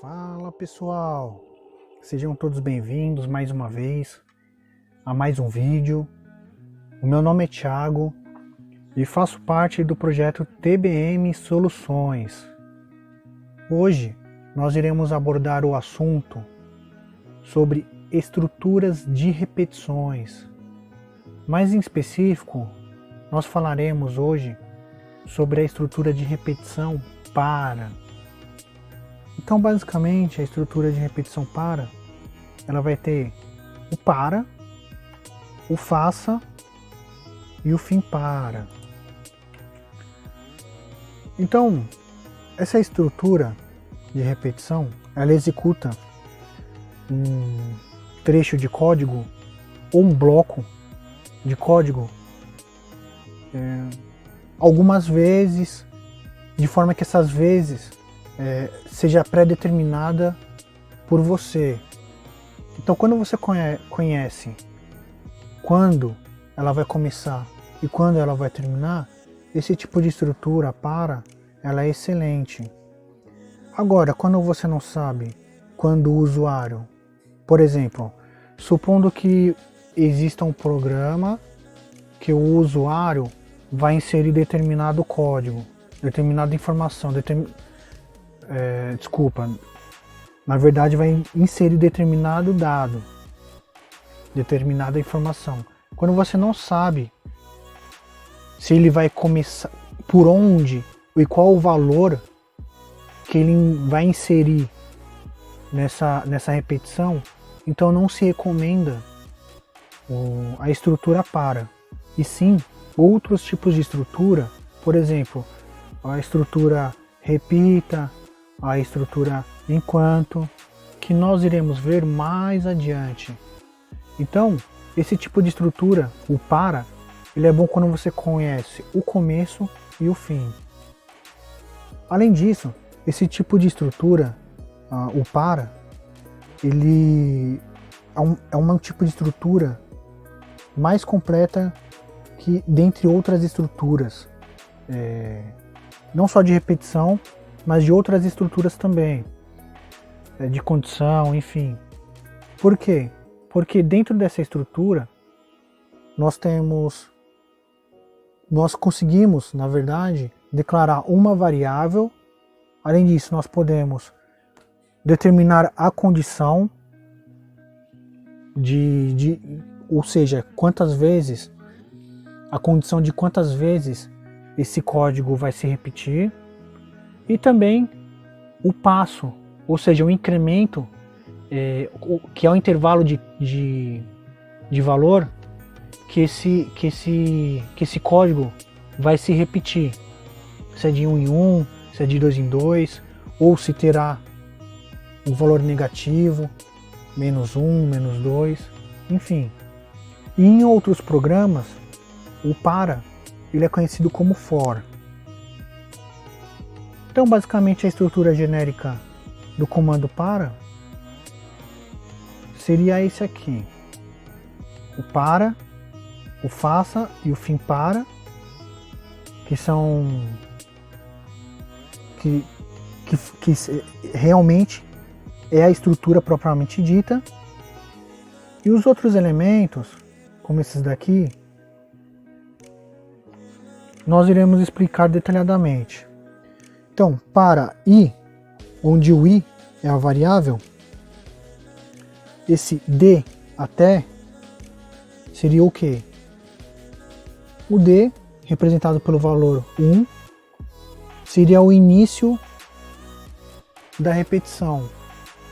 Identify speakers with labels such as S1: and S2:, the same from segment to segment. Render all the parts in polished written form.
S1: Fala pessoal, sejam todos bem-vindos mais uma vez a mais um vídeo. O meu nome é Thiago e faço parte do projeto TBM Soluções. Hoje nós iremos abordar o assunto sobre estruturas de repetições. Mais em específico, nós falaremos hoje sobre a estrutura de repetição para. Então, basicamente, a estrutura de repetição para, ela vai ter o para, o faça e o fim para. Então, essa estrutura de repetição, ela executa um trecho de código ou um bloco de código algumas vezes, de forma que essas vezes seja pré-determinada por você. Então, quando você conhece quando ela vai começar e quando ela vai terminar, esse tipo de estrutura para, ela é excelente. Agora, quando você não sabe quando o usuário, por exemplo, supondo que exista um programa que o usuário vai inserir determinado código, determinada informação, na verdade vai inserir determinado dado, determinada informação. Quando você não sabe se ele vai começar, por onde e qual o valor que ele vai inserir nessa repetição, então não se recomenda a estrutura para, e sim outros tipos de estrutura, por exemplo, a estrutura repita, a estrutura enquanto, que nós iremos ver mais adiante. Então, esse tipo de estrutura, o para, ele é bom quando você conhece o começo e o fim. Além disso, esse tipo de estrutura, o para, ele é um tipo de estrutura mais completa que dentre outras estruturas, não só de repetição, mas de outras estruturas também, de condição, enfim. Por quê? Porque dentro dessa estrutura nós conseguimos, na verdade, declarar uma variável. Além disso, nós podemos determinar a condição ou seja, quantas vezes, a condição de quantas vezes esse código vai se repetir, e também o passo, ou seja, o incremento, que é o intervalo de valor que esse código vai se repetir, se é de 1 em 1, se é de 2 em 2, ou se terá um valor negativo, -1, -2, enfim. E em outros programas, o para, ele é conhecido como for. Então, basicamente, a estrutura genérica do comando para seria esse aqui: o para, o faça e o fim para, que são que realmente é a estrutura propriamente dita. E os outros elementos, como esses daqui, nós iremos explicar detalhadamente. Então, para i, onde o i é a variável, esse d até seria o quê? O d, representado pelo valor 1, seria o início da repetição,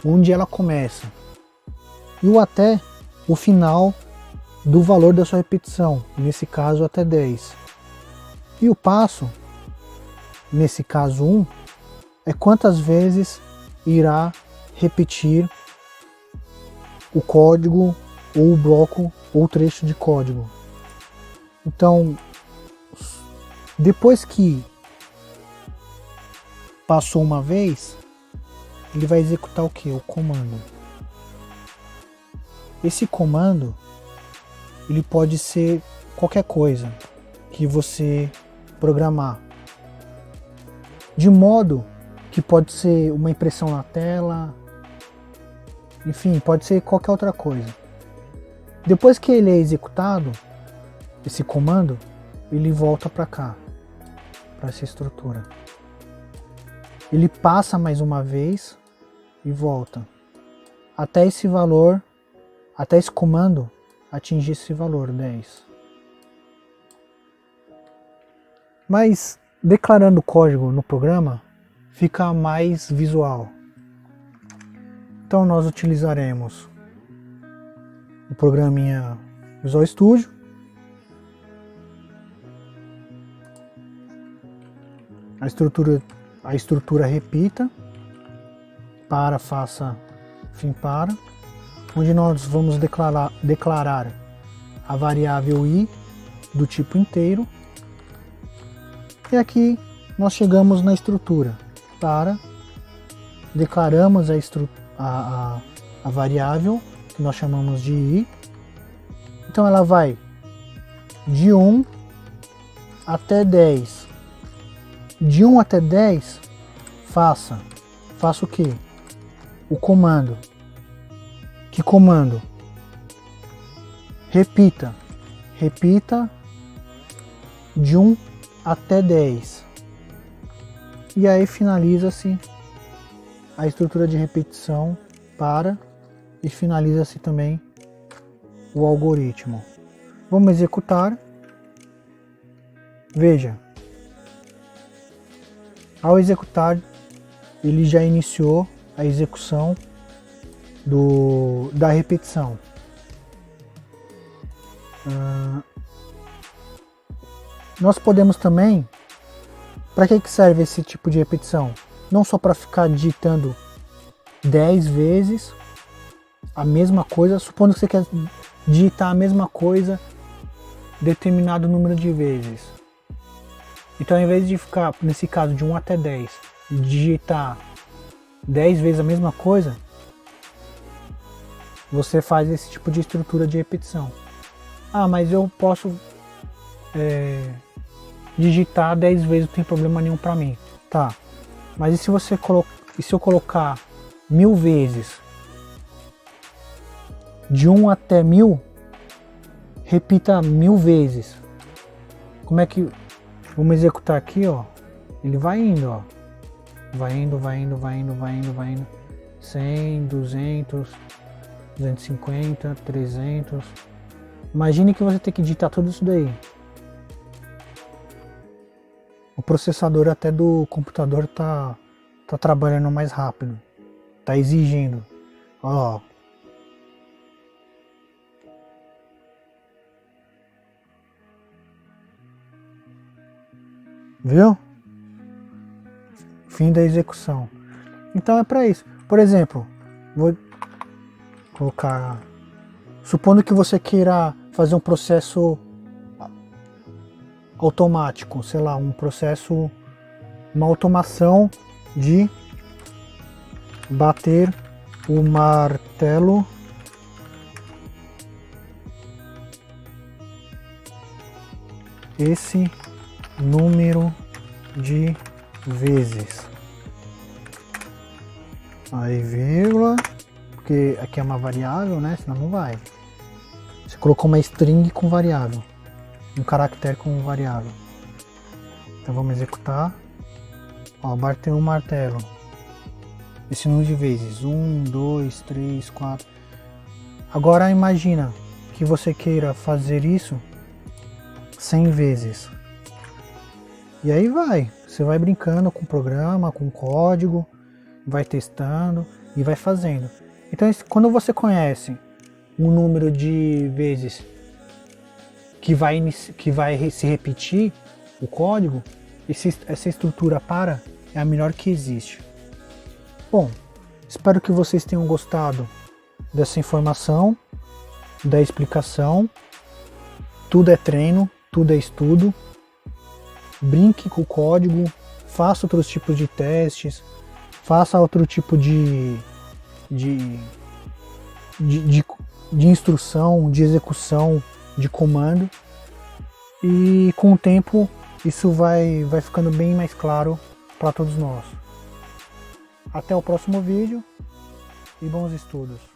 S1: onde ela começa. E o até, o final do valor da sua repetição, nesse caso até 10. E o passo, nesse caso 1, é quantas vezes irá repetir o código, ou o bloco, ou o trecho de código. Então, depois que passou uma vez, ele vai executar o que? O comando. Esse comando, ele pode ser qualquer coisa que você programar, de modo que pode ser uma impressão na tela, enfim, pode ser qualquer outra coisa. Depois que ele é executado, esse comando, ele volta para cá, para essa estrutura. Ele passa mais uma vez e volta até esse valor, até esse comando atingir esse valor 10. Mas declarando o código no programa fica mais visual. Então nós utilizaremos o programinha Visual Studio. A estrutura repita, para, faça, fim para, onde nós vamos declarar a variável i do tipo inteiro. E aqui nós chegamos na estrutura, para, declaramos a variável que nós chamamos de i. Então ela vai de 1 até 10. De 1 até 10, faça o que? O comando. Que comando? Repita de 1 até 10. E aí finaliza-se a estrutura de repetição para e finaliza-se também o algoritmo. Vamos executar. Veja, ao executar, ele já iniciou a execução da repetição. Nós podemos também, para que serve esse tipo de repetição? Não só para ficar digitando 10 vezes a mesma coisa, supondo que você quer digitar a mesma coisa determinado número de vezes. Então, ao invés de ficar, nesse caso, de 1 até 10, digitar 10 vezes a mesma coisa, você faz esse tipo de estrutura de repetição. Ah, mas eu posso digitar 10 vezes, não tem problema nenhum para mim. Tá, mas e se eu colocar 1000 vezes, de 1 até 1000, repita 1000 vezes. Como é que... Vamos executar aqui, ó. Ele vai indo, ó. Vai indo. 100, 200, 250, 300. Imagine que você tem que digitar tudo isso daí. O processador até do computador tá trabalhando mais rápido. Tá exigindo. Ó. Viu? Fim da execução. Então é para isso. Por exemplo, vou colocar... Supondo que você queira fazer um processo automático, sei lá, uma automação de bater o martelo esse número de vezes. Aí vírgula, porque aqui é uma variável, né? Senão não vai. Você colocou uma string com variável, um caractere com variável. Então vamos executar. Ó, bater um martelo. Esse número de vezes. 1, 2, 3, 4. Agora imagina que você queira fazer isso 100 vezes. E aí você vai brincando com o programa, com o código, vai testando e vai fazendo. Então quando você conhece um número de vezes que vai se repetir o código, essa estrutura é a melhor que existe. Bom, espero que vocês tenham gostado dessa informação, da explicação. Tudo é treino, tudo é estudo. Brinque com o código, faça outros tipos de testes, faça outro tipo de instrução, de execução, de comando, e com o tempo isso vai ficando bem mais claro para todos nós. Até o próximo vídeo e bons estudos.